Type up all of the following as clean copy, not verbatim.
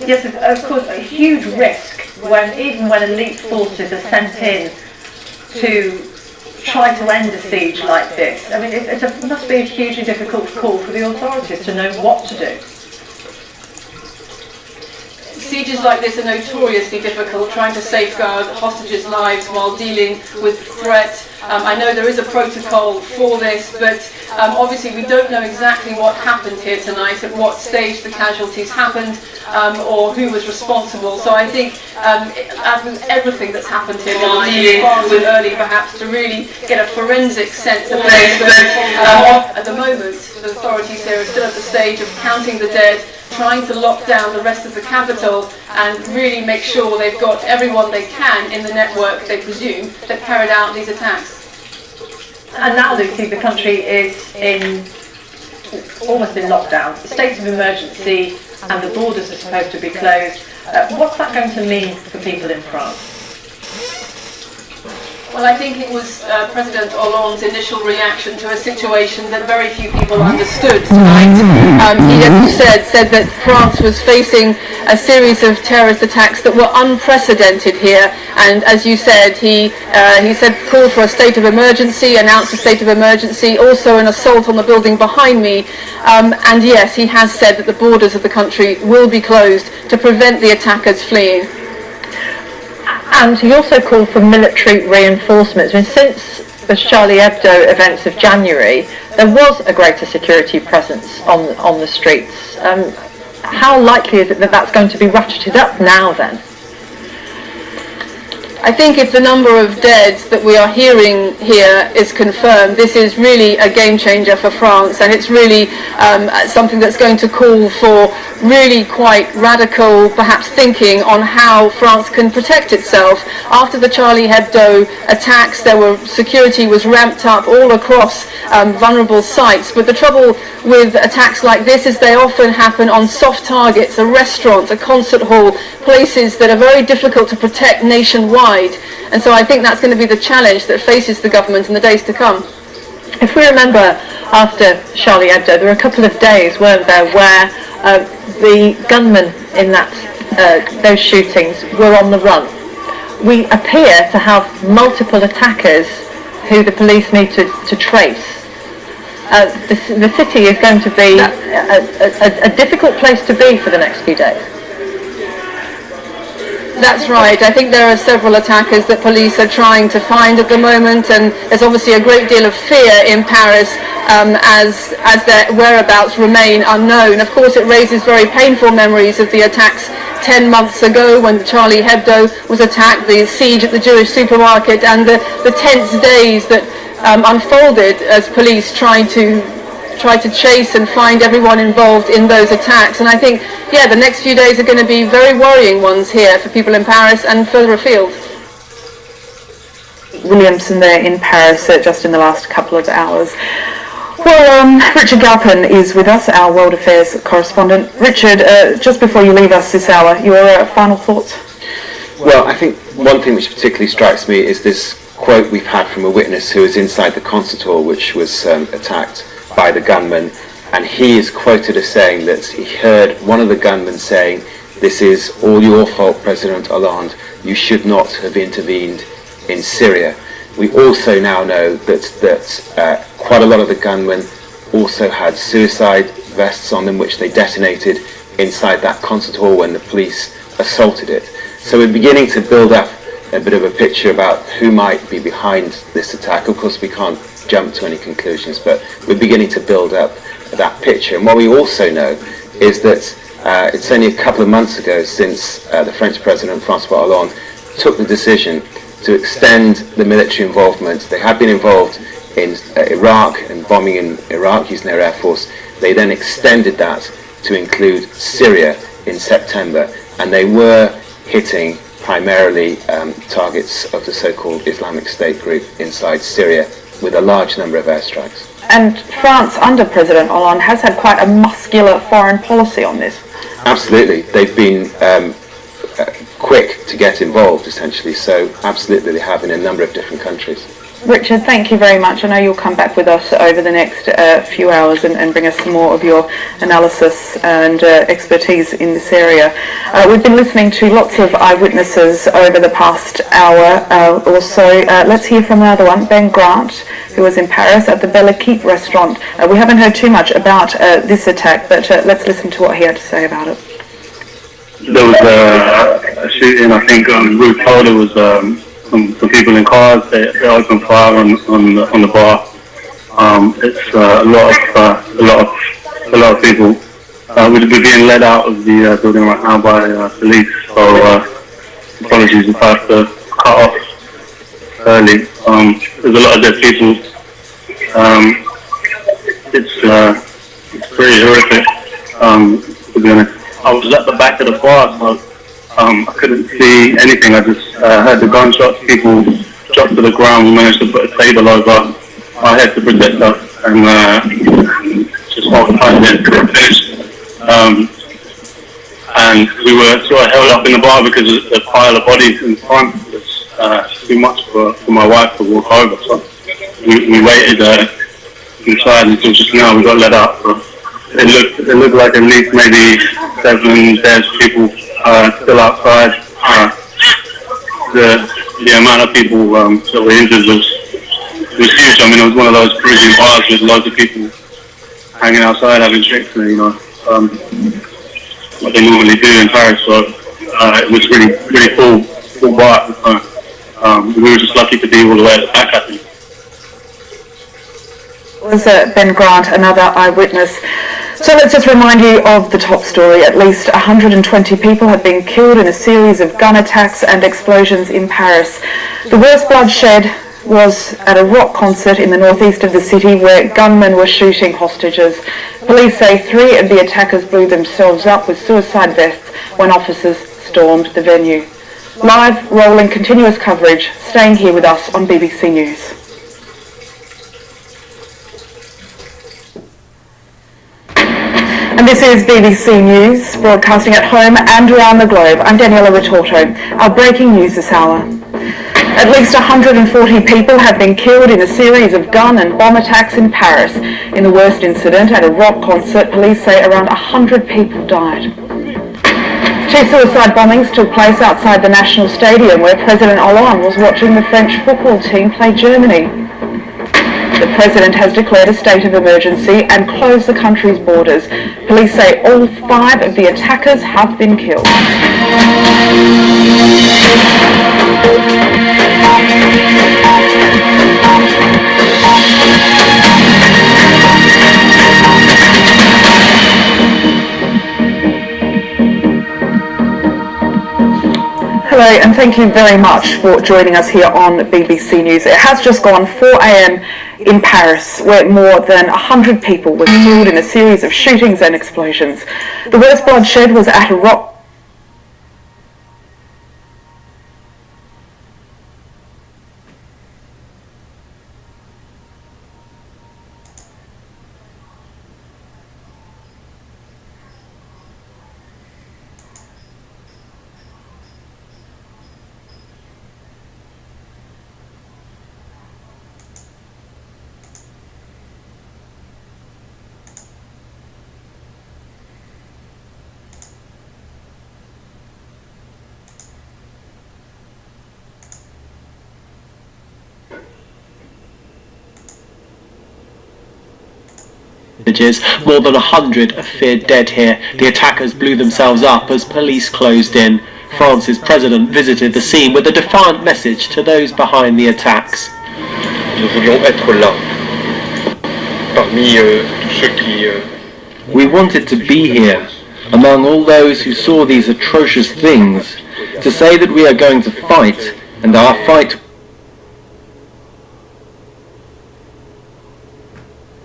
Yes, of course, a huge risk even when elite forces are sent in to try to end a siege like this. I mean, it must be a hugely difficult call for the authorities to know what to do. Sieges like this are notoriously difficult, trying to safeguard hostages' lives while dealing with threat. I know there is a protocol for this, but obviously we don't know exactly what happened here tonight, at what stage the casualties happened, or who was responsible. So I think everything that's happened here tonight is far too early perhaps to really get a forensic sense of this. But at the moment, the authorities here are still at the stage of counting the dead, trying to lock down the rest of the capital and really make sure they've got everyone they can in the network, they presume, that carried out these attacks. And now, Lucy, the country is almost in lockdown, a state of emergency, and the borders are supposed to be closed. What's that going to mean for people in France? Well, I think it was President Hollande's initial reaction to a situation that very few people understood tonight. He, as you said that France was facing a series of terrorist attacks that were unprecedented here, and as you said, he said call for a state of emergency, announced a state of emergency, also an assault on the building behind me, and yes, he has said that the borders of the country will be closed to prevent the attackers fleeing. And he also called for military reinforcements. I mean, since the Charlie Hebdo events of January, there was a greater security presence on the streets. How likely is it that that's going to be ratcheted up now then? I think if the number of dead that we are hearing here is confirmed, this is really a game changer for France, and it's really something that's going to call for really quite radical, perhaps, thinking on how France can protect itself. After the Charlie Hebdo attacks, security was ramped up all across vulnerable sites, but the trouble with attacks like this is they often happen on soft targets, a restaurant, a concert hall, places that are very difficult to protect nationwide. And so I think that's going to be the challenge that faces the government in the days to come. If we remember, after Charlie Hebdo, there were a couple of days, weren't there, where the gunmen in those shootings were on the run. We appear to have multiple attackers who the police need to trace. The city is going to be a difficult place to be for the next few days. That's right. I think there are several attackers that police are trying to find at the moment, and there's obviously a great deal of fear in Paris as their whereabouts remain unknown. Of course, it raises very painful memories of the attacks 10 months ago when Charlie Hebdo was attacked, the siege at the Jewish supermarket, and the tense days that unfolded as police tried to chase and find everyone involved in those attacks. And I think, the next few days are going to be very worrying ones here for people in Paris and further afield. Williamson there in Paris just in the last couple of hours. Well, Richard Galpin is with us, our World Affairs correspondent. Richard, just before you leave us this hour, your final thoughts? Well, I think one thing which particularly strikes me is this quote we've had from a witness who was inside the concert hall which was attacked by the gunman, and he is quoted as saying that he heard one of the gunmen saying, "This is all your fault, President Hollande, you should not have intervened in Syria." We also now know that quite a lot of the gunmen also had suicide vests on them which they detonated inside that concert hall when the police assaulted it. So we're beginning to build up a bit of a picture about who might be behind this attack. Of course, we can't jump to any conclusions, but we're beginning to build up that picture. And what we also know is that it's only a couple of months ago since the French President François Hollande took the decision to extend the military involvement. They had been involved in Iraq and bombing in Iraq using their air force. They then extended that to include Syria in September, and they were hitting primarily targets of the so-called Islamic State group inside Syria with a large number of airstrikes. And France, under President Hollande, has had quite a muscular foreign policy on this. Absolutely. They've been quick to get involved, essentially, so absolutely they have in a number of different countries. Richard, thank you very much. I know you'll come back with us over the next few hours and bring us some more of your analysis and expertise in this area. We've been listening to lots of eyewitnesses over the past hour or so. Let's hear from another one, Ben Grant, who was in Paris at the Belle Équipe restaurant. We haven't heard too much about this attack, but let's listen to what he had to say about it. There was a shooting, I think, on Rue Calder was some people in cars. They opened fire on the bar. It's a lot of people. We're being led out of the building right now by police. So apologies if I have to cut off early. There's a lot of dead people. It's pretty horrific. To be honest, I was at the back of the bar, so I couldn't see anything. I just heard the gunshots. People dropped to the ground. We managed to put a table over our head to protect us, and just hold tight there till it finished. And we were sort of held up in the bar because the pile of bodies in front was too much for my wife to walk over. So we waited inside until just now we got let out. So it looked like at least maybe 7 dead people still outside. The amount of people that were injured was huge. I mean, it was one of those Parisian bars with loads of people hanging outside having drinks, you know, what they normally do in Paris. So it was really full bar at the time. We were just lucky to be all the way at the back, I think. Was Ben Grant, another eyewitness. So let's just remind you of the top story. At least 120 people have been killed in a series of gun attacks and explosions in Paris. The worst bloodshed was at a rock concert in the northeast of the city where gunmen were shooting hostages. Police say 3 of the attackers blew themselves up with suicide vests when officers stormed the venue. Live, rolling, continuous coverage, staying here with us on BBC News. And this is BBC News, broadcasting at home and around the globe. I'm Daniela Retorto. Our breaking news this hour. At least 140 people have been killed in a series of gun and bomb attacks in Paris. In the worst incident at a rock concert, police say around 100 people died. 2 suicide bombings took place outside the National Stadium where President Hollande was watching the French football team play Germany. The President has declared a state of emergency and closed the country's borders. Police say all 5 of the attackers have been killed. Hello, and thank you very much for joining us here on BBC News. It has just gone 4 a.m. in Paris, where more than 100 people were killed in a series of shootings and explosions. The worst bloodshed was at a rock More than 100 are feared dead here. The attackers blew themselves up as police closed in. France's president visited the scene with a defiant message to those behind the attacks. We wanted to be here, among all those who saw these atrocious things, to say that we are going to fight, and our fight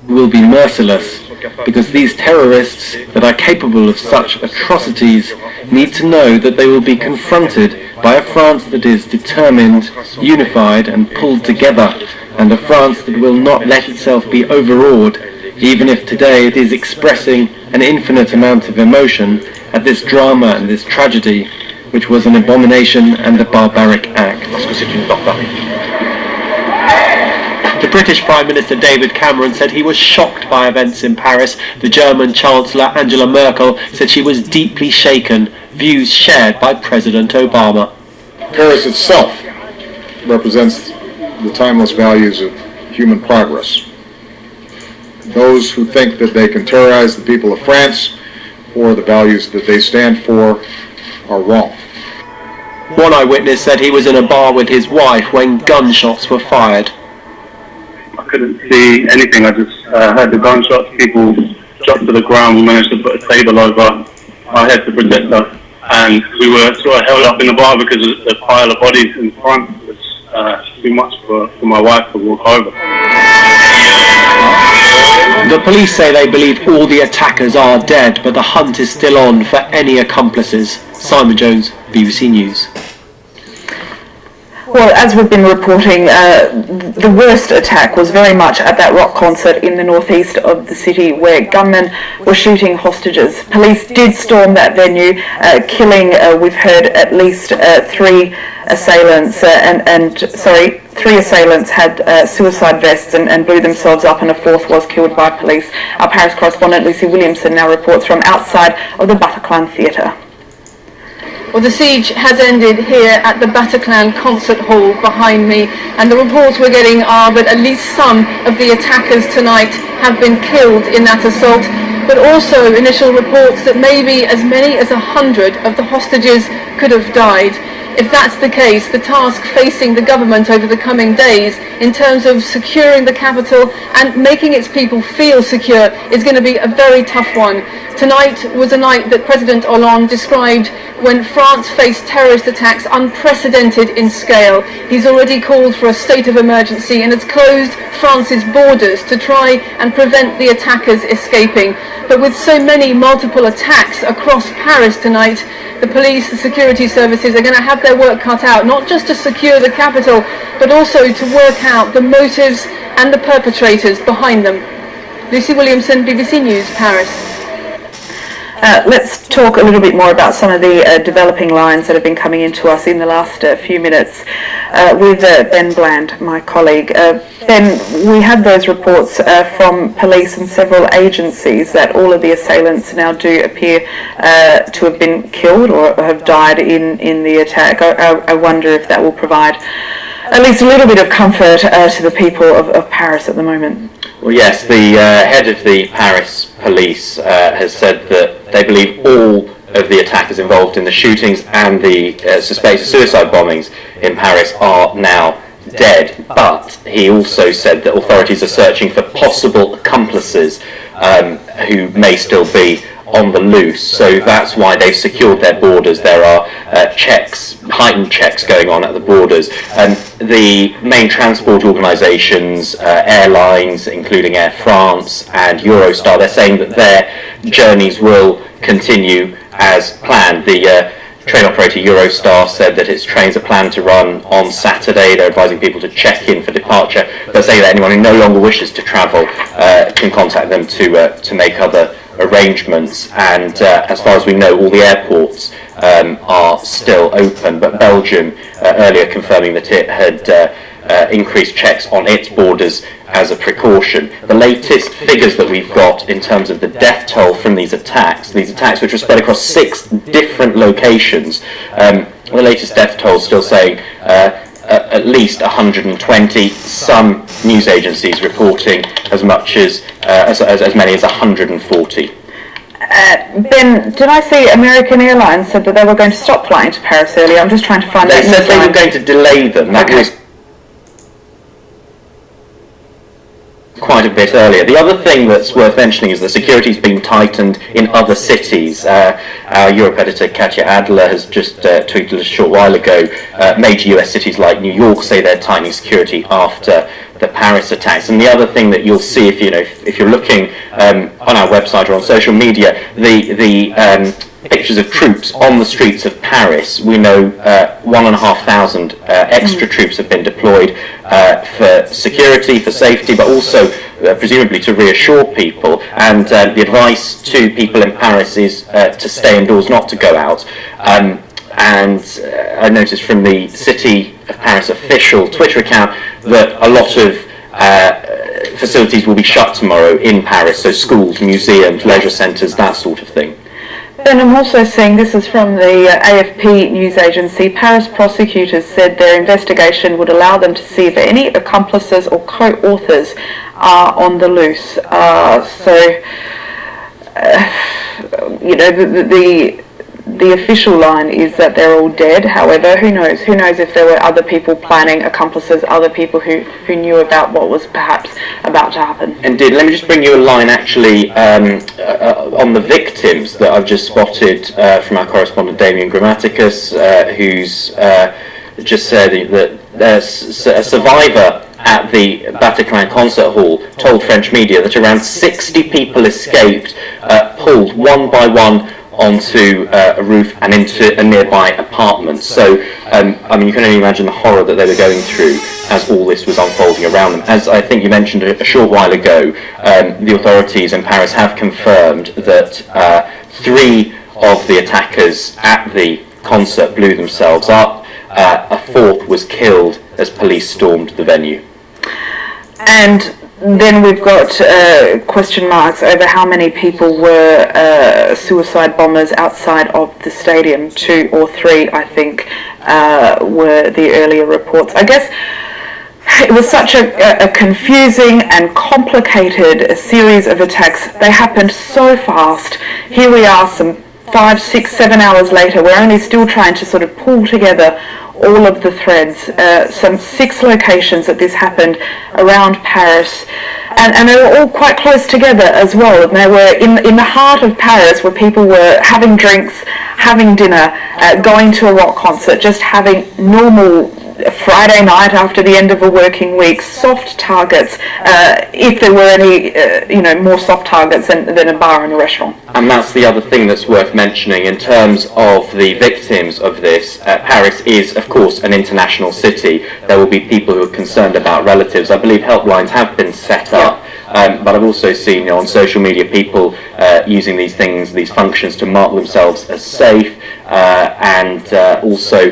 will be merciless, because these terrorists that are capable of such atrocities need to know that they will be confronted by a France that is determined, unified and pulled together, and a France that will not let itself be overawed, even if today it is expressing an infinite amount of emotion at this drama and this tragedy, which was an abomination and a barbaric act. The British Prime Minister David Cameron said he was shocked by events in Paris. The German Chancellor Angela Merkel said she was deeply shaken, views shared by President Obama. Paris itself represents the timeless values of human progress. Those who think that they can terrorize the people of France or the values that they stand for are wrong. One eyewitness said he was in a bar with his wife when gunshots were fired. I couldn't see anything. I just heard the gunshots. People dropped to the ground. We managed to put a table over our head to protect us. And we were sort of held up in the bar because the pile of bodies in front was too much for my wife to walk over. The police say they believe all the attackers are dead, but the hunt is still on for any accomplices. Simon Jones, BBC News. Well, as we've been reporting, the worst attack was very much at that rock concert in the northeast of the city where gunmen were shooting hostages. Police did storm that venue, killing, we've heard, at least three assailants, three assailants had suicide vests and blew themselves up, and a fourth was killed by police. Our Paris correspondent Lucy Williamson now reports from outside of the Bataclan Theatre. Well, the siege has ended here at the Bataclan concert hall behind me, and the reports we're getting are that at least some of the attackers tonight have been killed in that assault, but also initial reports that maybe as many as 100 of the hostages could have died. If that's the case, the task facing the government over the coming days in terms of securing the capital and making its people feel secure is going to be a very tough one. Tonight was a night that President Hollande described when France faced terrorist attacks unprecedented in scale. He's already called for a state of emergency and has closed France's borders to try and prevent the attackers escaping. But with so many multiple attacks across Paris tonight, the police, the security services are going to have their work cut out, not just to secure the capital, but also to work out the motives and the perpetrators behind them. Lucy Williamson, BBC News, Paris. Let's talk a little bit more about some of the developing lines that have been coming into us in the last few minutes with Ben Bland, my colleague. Ben, we had those reports from police and several agencies that all of the assailants now do appear to have been killed or have died in the attack. I wonder if that will provide at least a little bit of comfort to the people of Paris at the moment. Well, yes, the head of the Paris police has said that they believe all of the attackers involved in the shootings and the suspected suicide bombings in Paris are now dead. But he also said that authorities are searching for possible accomplices who may still be on the loose, so that's why they've secured their borders. There are checks, heightened checks going on at the borders, and the main transport organisations, airlines including Air France and Eurostar, they're saying that their journeys will continue as planned. The train operator Eurostar said that its trains are planned to run on Saturday. They're advising people to check in for departure. They're saying that anyone who no longer wishes to travel can contact them to make other arrangements, and as far as we know, all the airports are still open, but Belgium earlier confirming that it had increased checks on its borders as a precaution. The latest figures that we've got in terms of the death toll from these attacks which were spread across 6 different locations, the latest death toll is still saying at least 120, some news agencies reporting as much as many as 140. Ben, did I see American Airlines said that they were going to stop flying to Paris earlier? I'm just trying to find out. They said they were going to delay them. That was quite a bit earlier. The other thing that's worth mentioning is that security's been tightened in other cities. Our Europe editor Katya Adler has just tweeted a short while ago, major US cities like New York say they're tightening security after the Paris attacks. And the other thing that you'll see if you're looking on our website or on social media, the pictures of troops on the streets of Paris. We know 1,500 extra troops have been deployed for security, for safety, but also presumably to reassure people. And the advice to people in Paris is to stay indoors, not to go out. And I noticed from the City of Paris official Twitter account that a lot of facilities will be shut tomorrow in Paris, so schools, museums, leisure centres, that sort of thing. And I'm also seeing, this is from the AFP news agency, Paris prosecutors said their investigation would allow them to see if any accomplices or co-authors are on the loose. The official line is that they're all dead. However, who knows? Who knows if there were other people planning, accomplices, other people who knew about what was perhaps about to happen. Indeed. Let me just bring you a line actually on the victims that I've just spotted from our correspondent Damien Grammaticus, who's just said that there's a survivor at the Bataclan concert hall told French media that around 60 people escaped, pulled one by one onto a roof and into a nearby apartment. So, you can only imagine the horror that they were going through as all this was unfolding around them. As I think you mentioned a short while ago, the authorities in Paris have confirmed that 3 of the attackers at the concert blew themselves up. A 4th was killed as police stormed the venue. And then we've got question marks over how many people were suicide bombers outside of the stadium. 2 or 3, I think, were the earlier reports. I guess it was such a confusing and complicated series of attacks. They happened so fast. Here we are some 5, 6, 7 hours later. We're only still trying to sort of pull together all of the threads. Some 6 locations that this happened around Paris, and they were all quite close together as well. And they were in the heart of Paris, where people were having drinks, having dinner, going to a rock concert, just having normal Friday night after the end of a working week, soft targets, if there were any, more soft targets than a bar and a restaurant. And that's the other thing that's worth mentioning in terms of the victims of this. Paris is, of course, an international city. There will be people who are concerned about relatives. I believe helplines have been set up. But I've also seen on social media people using these functions to mark themselves as safe, and also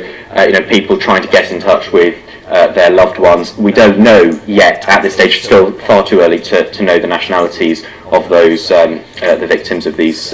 people trying to get in touch with their loved ones. We don't know yet at this stage. It's still far too early to know the nationalities of those the victims of these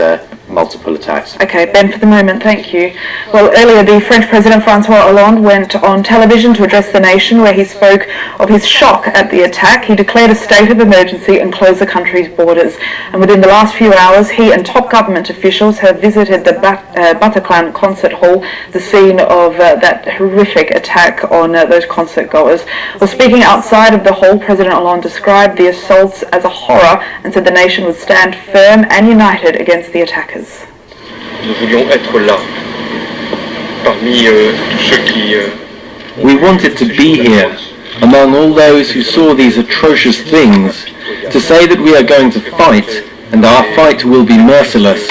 multiple attacks. Okay, Ben, for the moment, thank you. Well, earlier the French President Francois Hollande went on television to address the nation, where he spoke of his shock at the attack. He declared a state of emergency and closed the country's borders. And within the last few hours, he and top government officials have visited the Bataclan concert hall, the scene of that horrific attack on those concert goers. Well, speaking outside of the hall, President Hollande described the assaults as a horror and said the nation would stand firm and united against the attackers. Nous voulions être là, parmi tous ceux qui... We wanted to be here, among all those who saw these atrocious things, to say that we are going to fight, and our fight will be merciless,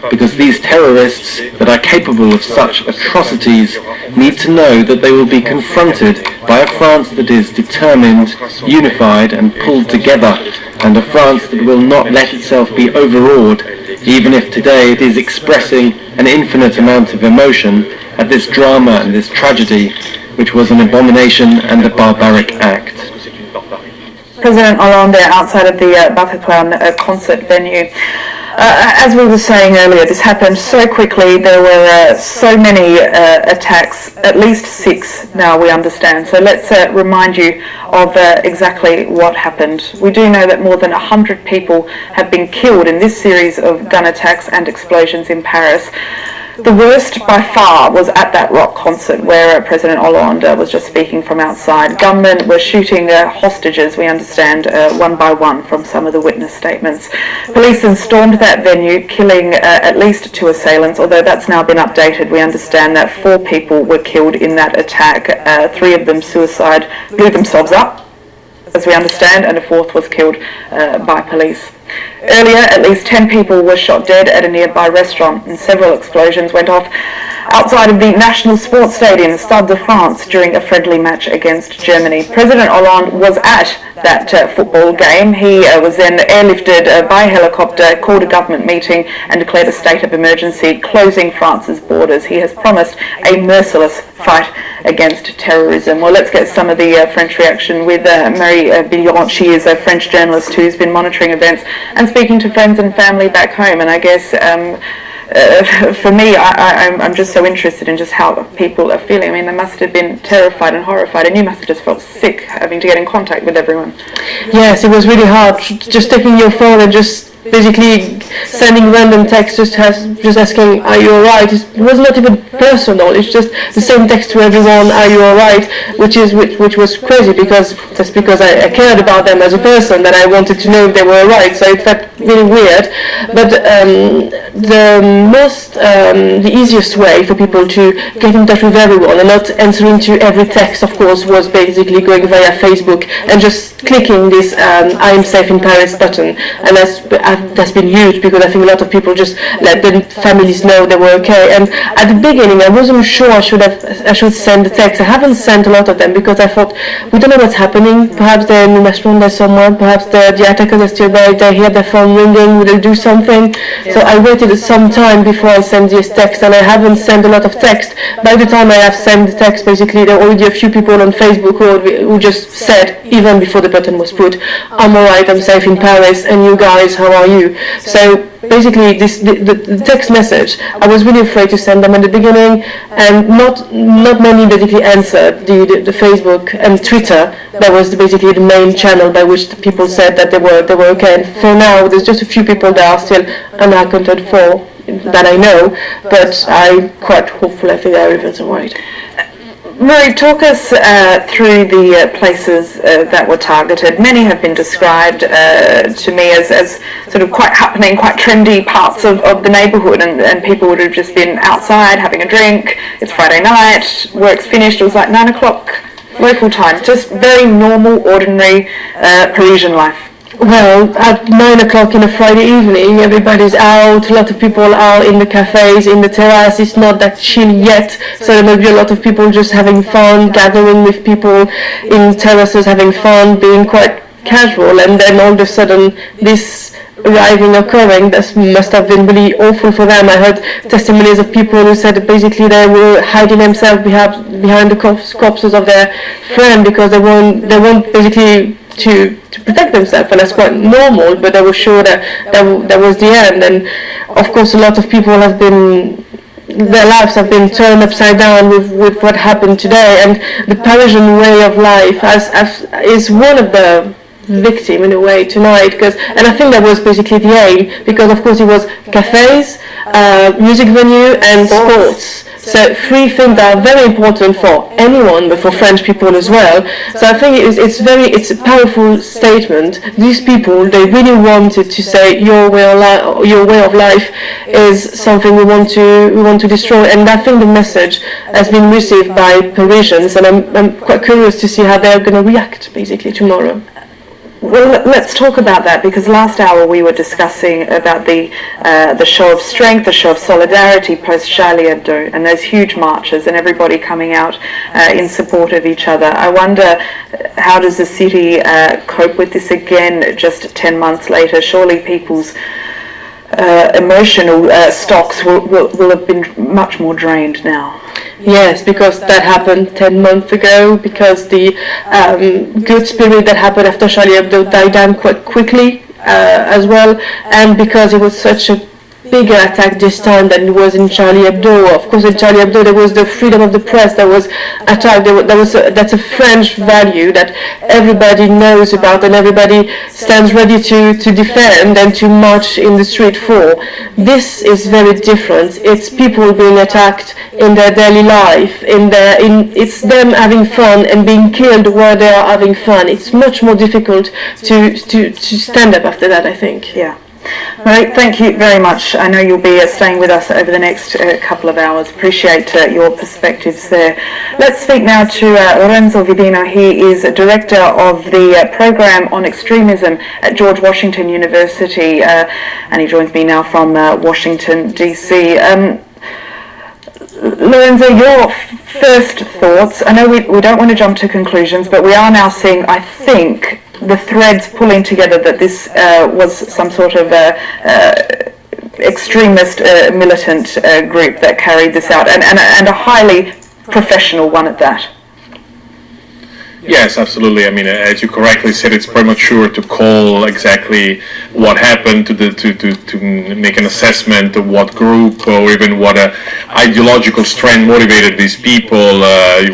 because these terrorists that are capable of such atrocities need to know that they will be confronted by a France that is determined, unified and pulled together, and a France that will not let itself be overawed, even if today it is expressing an infinite amount of emotion at this drama and this tragedy, which was an abomination and a barbaric act. President Hollande outside of the Bataclan concert venue. As we were saying earlier, this happened so quickly. There were so many attacks, at least 6 now we understand. So let's remind you of exactly what happened. We do know that more than 100 people have been killed in this series of gun attacks and explosions in Paris. The worst by far was at that rock concert where President Hollande was just speaking from outside. Gunmen were shooting hostages, we understand, one by one from some of the witness statements. Police then stormed that venue, killing at least 2 assailants, although that's now been updated. We understand that 4 people were killed in that attack. 3 of them blew themselves up, as we understand, and a 4th was killed by police. Earlier, at least 10 people were shot dead at a nearby restaurant, and several explosions went off outside of the National Sports Stadium, Stade de France, during a friendly match against Germany. President Hollande was at that football game. He was then airlifted by helicopter, called a government meeting and declared a state of emergency, closing France's borders. He has promised a merciless fight against terrorism. Well, let's get some of the French reaction with Marie Billon. She is a French journalist who's been monitoring events and speaking to friends and family back home. And I guess for me, I'm just so interested in just how people are feeling. I mean, they must have been terrified and horrified, and you must have just felt sick having to get in contact with everyone. Yes, it was really hard. Just taking your phone and just basically sending random texts, just asking, "Are you alright?" It was not even personal. It's just the same text to everyone, "Are you alright?" Which was crazy because I cared about them as a person, that I wanted to know if they were alright. So it felt really weird. But the easiest way for people to get in touch with everyone and not answering to every text, of course, was basically going via Facebook and just clicking this "I am safe in Paris" button, and that's been huge because I think a lot of people just let their families know they were okay. And at the beginning, I wasn't sure I should send the text. I haven't sent a lot of them because I thought, we don't know what's happening. Perhaps they're in the restaurant, there's someone. Perhaps the attackers are still there. They hear their phone ringing. Will they do something? So I waited some time before I sent this text, and I haven't sent a lot of text. By the time I have sent the text, basically there are already a few people on Facebook who just said, even before the button was put, "I'm alright, I'm safe in Paris, and you guys, how are you?" So basically the text message, I was really afraid to send them at the beginning, and not many basically answered the Facebook and Twitter. That was basically the main channel by which the people said that they were okay. And for now, there's just a few people that are still unaccounted for that I know, but I'm quite hopeful. I think everything's alright. Marie, talk us through the places that were targeted. Many have been described to me as sort of quite happening, quite trendy parts of the neighbourhood, and people would have just been outside having a drink. It's Friday night, work's finished, it was like 9 o'clock local time. Just very normal, ordinary Parisian life. Well, at 9 o'clock in a Friday evening, everybody's out, a lot of people are in the cafes, in the terrace. It's not that chill yet, so there may be a lot of people just having fun, gathering with people in terraces, having fun, being quite casual, and then all of a sudden this occurring, this must have been really awful for them. I heard testimonies of people who said that basically they were hiding themselves behind the corpses of their friend because they weren't basically to protect themselves, and that's quite normal, but they were sure that was the end. And of course a lot of people their lives have been turned upside down with what happened today, and the Parisian way of life is one of the victim in a way tonight, and I think that was basically the aim, because of course it was cafes, music venue and sports. So three things that are very important for anyone, but for French people as well. So I think it's a powerful statement. These people, they really wanted to say your way of life is something we want to destroy, and I think the message has been received by Parisians, and I'm quite curious to see how they're going to react basically tomorrow. Well, let's talk about that, because last hour we were discussing about the show of strength, the show of solidarity post Charlie Hebdo, and those huge marches and everybody coming out in support of each other. I wonder, how does the city cope with this again just 10 months later? Surely people's emotional stocks will have been much more drained now. Yes, because that happened 10 months ago, because the good spirit that happened after Charlie Hebdo died down quite quickly as well, and because it was such a bigger attack this time than it was in Charlie Hebdo. Of course, in Charlie Hebdo there was the freedom of the press that was attacked. That's a French value that everybody knows about and everybody stands ready to defend and to march in the street for. This is very different. It's people being attacked in their daily life, it's them having fun and being killed while they are having fun. It's much more difficult to stand up after that, I think. Yeah. Marie, thank you very much. I know you'll be staying with us over the next couple of hours. Appreciate your perspectives there. Let's speak now to Lorenzo Vidino. He is director of the program on extremism at George Washington University, and he joins me now from Washington, D.C. Lorenzo, your first thoughts, I know we don't want to jump to conclusions, but we are now seeing, I think, the threads pulling together that this was some sort of extremist militant group that carried this out, and a highly professional one at that. Yes, absolutely. I mean, as you correctly said, it's premature to call exactly what happened, to make an assessment of what group or even what ideological strand motivated these people.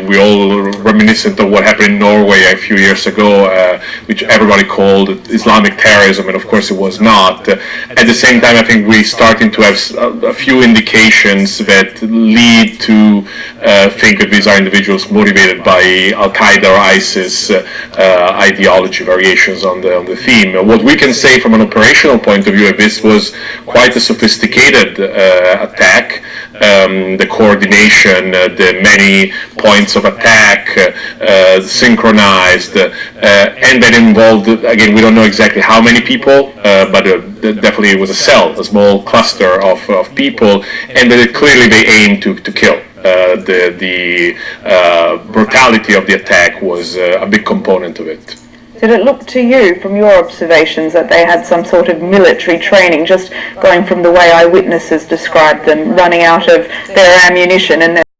We all reminiscent of what happened in Norway a few years ago, which everybody called Islamic terrorism, and of course it was not. At the same time, I think we're starting to have a few indications that lead to think that these are individuals motivated by Al-Qaeda or ISIS ideology variations on the theme. What we can say from an operational point of view, this was quite a sophisticated attack. The coordination, the many points of attack, synchronized, and that involved, again, we don't know exactly how many people, but definitely it was a cell, a small cluster of people, and that clearly they aimed to kill. The brutality of the attack was a big component of it. Did it look to you, from your observations, that they had some sort of military training, just going from the way eyewitnesses described them, running out of their ammunition and